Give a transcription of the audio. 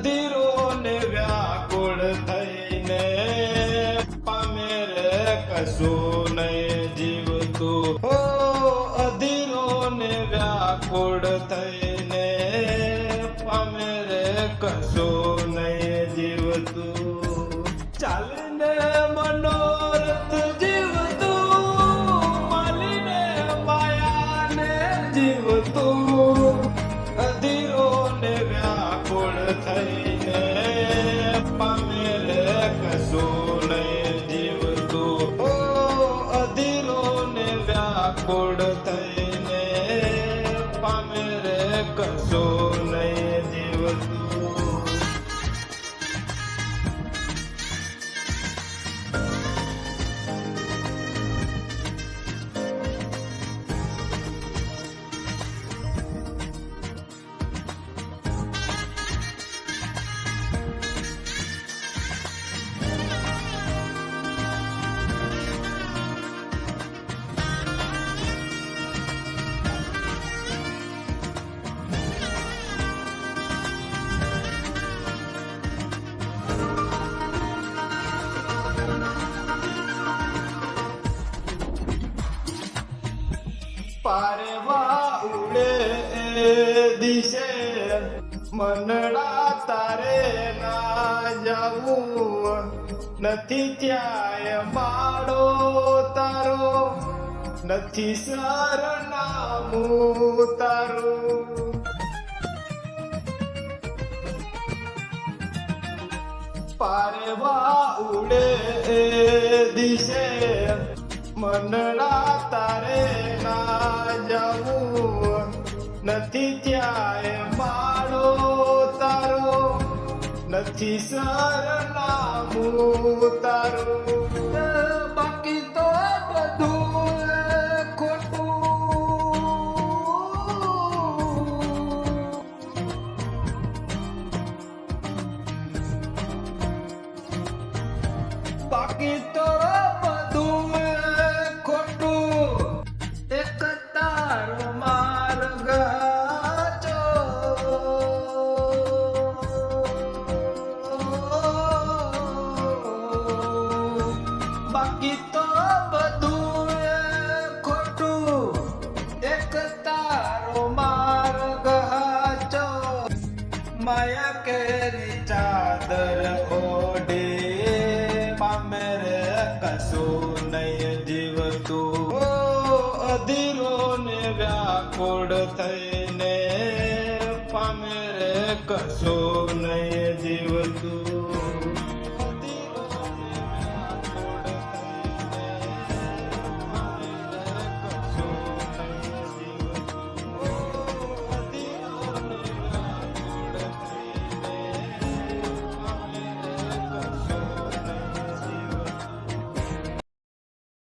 અધીરો ને વ્યાકુળ થઈને પામે રે કશું નહીં જીવતું. હો અધીરો ને વ્યાકુળ થઈને પામે રે કશું નહીં જીવતું. ચાલીને મનોરથ જીવતું, માલીને માયાને જીવતું. અધીરો ને વ્યાકુળ થઈને પામે રે કશું નહીં જીવતું. ઓ અધીરો ને વ્યાકુળ થઈને પામે રે કશું નહીં જીવતું. પારવા ઉડે દિશે મનડા તારે ના જાવું. નથી ત્યાંય માળો તારો, નથી સરનામું તારું. પારવા ઉડે દિશે મનડા તારે ના જાવું. નથી ત્યાંય માળો તારો, નથી સરનામું તારું. બાકી તો બધું ખોટું. બાકી તો બધું ખોટું. એક તારો માર્ગ હાચો. બાકી તો બધું ખોટું. એક તારો માર્ગ હાચો. માયા કેરી ચાદર ઓઢે પામે રે કશું નહીં જીવતું. અધીરો ને વ્યાકુળ થઈને પામે રે કશું નહીં જીવતું.